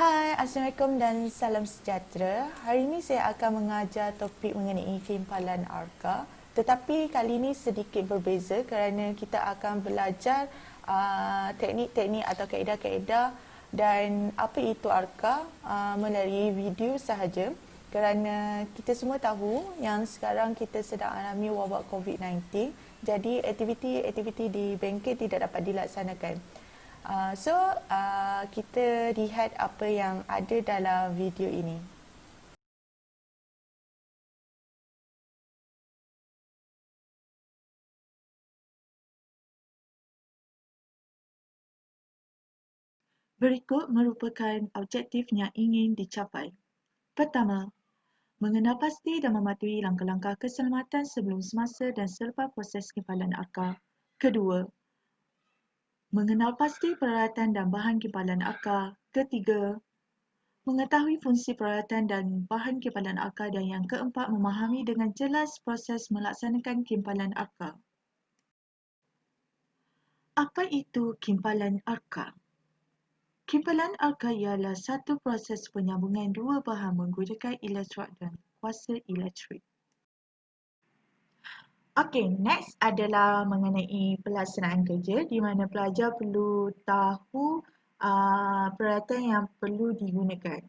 Hai, Assalamualaikum dan salam sejahtera. Hari ini saya akan mengajar topik mengenai timpalan arka. Tetapi kali ini sedikit berbeza kerana kita akan belajar teknik-teknik atau kaedah-kaedah dan apa itu arka melalui video sahaja. Kerana kita semua tahu yang sekarang kita sedang alami wabak COVID-19. Jadi aktiviti-aktiviti di bengkel tidak dapat dilaksanakan. Kita lihat apa yang ada dalam video ini. Berikut merupakan objektif yang ingin dicapai. Pertama, mengenal pasti dan mematuhi langkah-langkah keselamatan sebelum, semasa dan selepas proses timpalan arka. Kedua, mengenal pasti peralatan dan bahan timpalan arka. Ketiga, mengetahui fungsi peralatan dan bahan timpalan arka. Dan yang keempat, memahami dengan jelas proses melaksanakan timpalan arka. Apa itu timpalan arka? Timpalan arka ialah satu proses penyambungan dua bahan menggunakan elektrod dan kuasa elektrik. Okey, next adalah mengenai pelaksanaan kerja di mana pelajar perlu tahu peralatan yang perlu digunakan.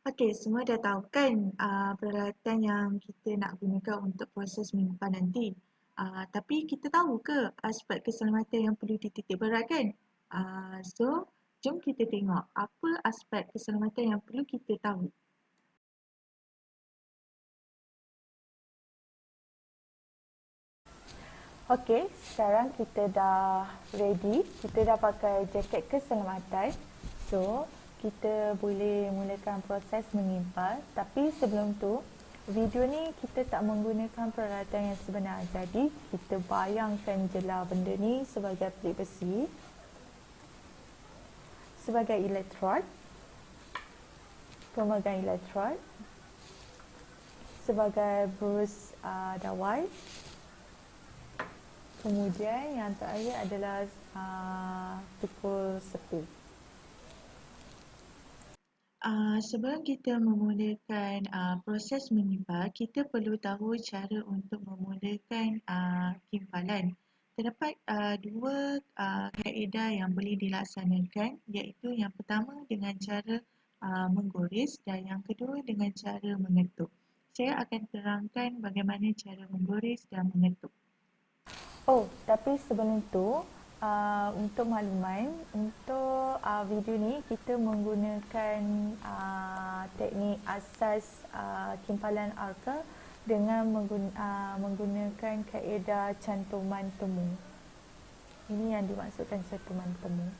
Okey, semua dah tahu kan peralatan yang kita nak gunakan untuk proses menyimpan nanti. Tapi kita tahu ke aspek keselamatan yang perlu dititik beratkan? So, jom kita tengok apa aspek keselamatan yang perlu kita tahu. Okey, sekarang kita dah ready. Kita dah pakai jaket keselamatan. So, kita boleh mulakan proses menyimpan. Tapi sebelum tu, video ni kita tak menggunakan peralatan yang sebenar. Jadi, kita bayangkan je lah benda ni sebagai pelik besi, sebagai elektrod, pemegang elektrod, sebagai brus dawai. Kemudian yang terakhir adalah tukul sepi. Sebelum kita memulakan proses menyimpan, kita perlu tahu cara untuk memulakan timpalan. Terdapat dua kaedah yang boleh dilaksanakan, iaitu yang pertama dengan cara menggores dan yang kedua dengan cara mengetuk. Saya akan terangkan bagaimana cara menggores dan mengetuk. Oh, tapi sebelum tu, untuk makluman, untuk video ni kita menggunakan teknik asas timpalan arka dengan menggunakan kaedah cantuman temu. Ini yang dimaksudkan cantuman temu.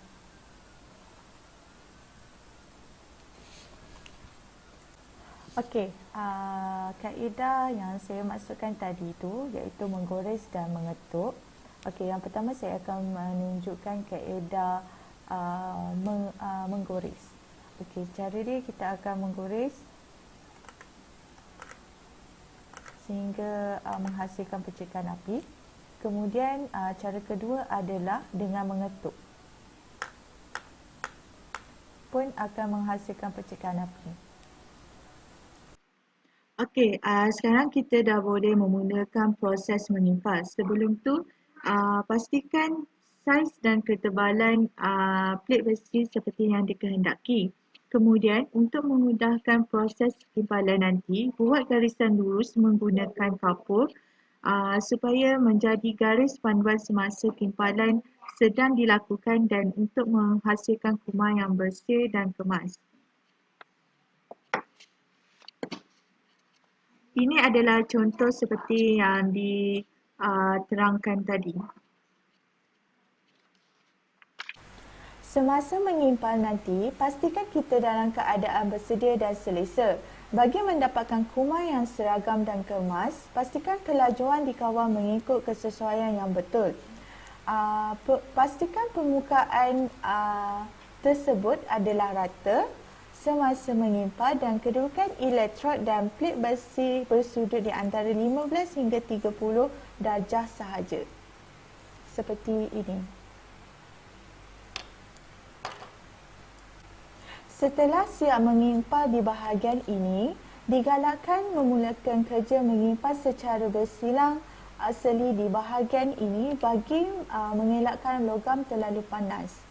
Okey, kaedah yang saya maksudkan tadi itu iaitu menggores dan mengetuk. Okey, yang pertama saya akan menunjukkan kaedah menggores. Okey, cara dia kita akan menggores sehingga menghasilkan percikan api. Kemudian cara kedua adalah dengan mengetuk, pun akan menghasilkan percikan api. Okey, sekarang kita dah boleh memulakan proses menyimpan. Sebelum tu, pastikan saiz dan ketebalan plate besi seperti yang dikehendaki. Kemudian, untuk memudahkan proses timpalan nanti, buat garisan lurus menggunakan kapur supaya menjadi garis panduan semasa timpalan sedang dilakukan dan untuk menghasilkan kumar yang bersih dan kemas. Ini adalah contoh seperti yang diterangkan tadi. Semasa menyimpan nanti, pastikan kita dalam keadaan bersedia dan selesa. Bagi mendapatkan kumar yang seragam dan kemas, pastikan kelajuan dikawal mengikut kesesuaian yang betul. Pastikan permukaan tersebut adalah rata semasa mengimpal dan kedudukan elektrod dan plet besi bersudut di antara 15 hingga 30 darjah sahaja. Seperti ini. Setelah siap mengimpal di bahagian ini, digalakkan memulakan kerja mengimpal secara bersilang seli di bahagian ini bagi mengelakkan logam terlalu panas.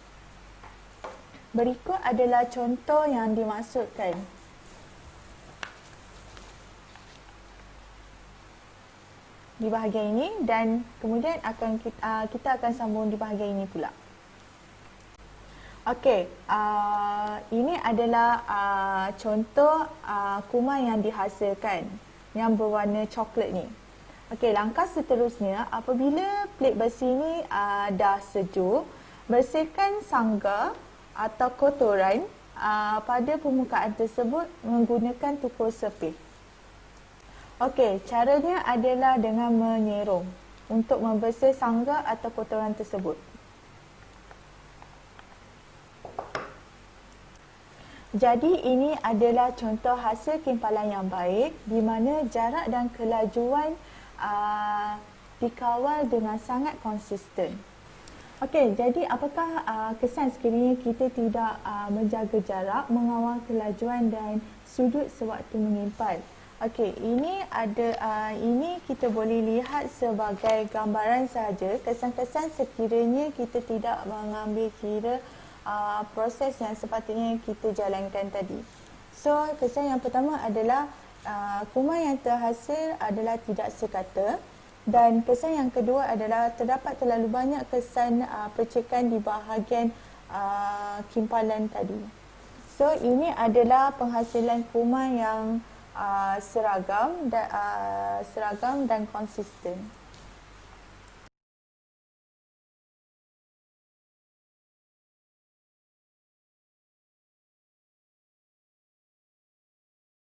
Berikut adalah contoh yang dimaksudkan. Di bahagian ini dan kemudian kita akan sambung di bahagian ini pula. Okey, ini adalah contoh kuman yang dihasilkan yang berwarna coklat ni. Okey, langkah seterusnya apabila plet besi ini dah sejuk, bersihkan sangga atau kotoran pada permukaan tersebut menggunakan tukur sepih. Okey, caranya adalah dengan menyerong untuk membersih sangga atau kotoran tersebut. Jadi ini adalah contoh hasil kimpalan yang baik di mana jarak dan kelajuan dikawal dengan sangat konsisten. Okey, jadi apakah kesan sekiranya kita tidak menjaga jarak, mengawal kelajuan dan sudut sewaktu mengimpal? Okey, ini kita boleh lihat sebagai gambaran sahaja kesan-kesan sekiranya kita tidak mengambil kira proses yang sepatutnya kita jalankan tadi. So, kesan yang pertama adalah kuman yang terhasil adalah tidak sekata, dan kesan yang kedua adalah terdapat terlalu banyak kesan percikan di bahagian kimpalan tadi. So, ini adalah penghasilan kuman yang seragam dan konsisten.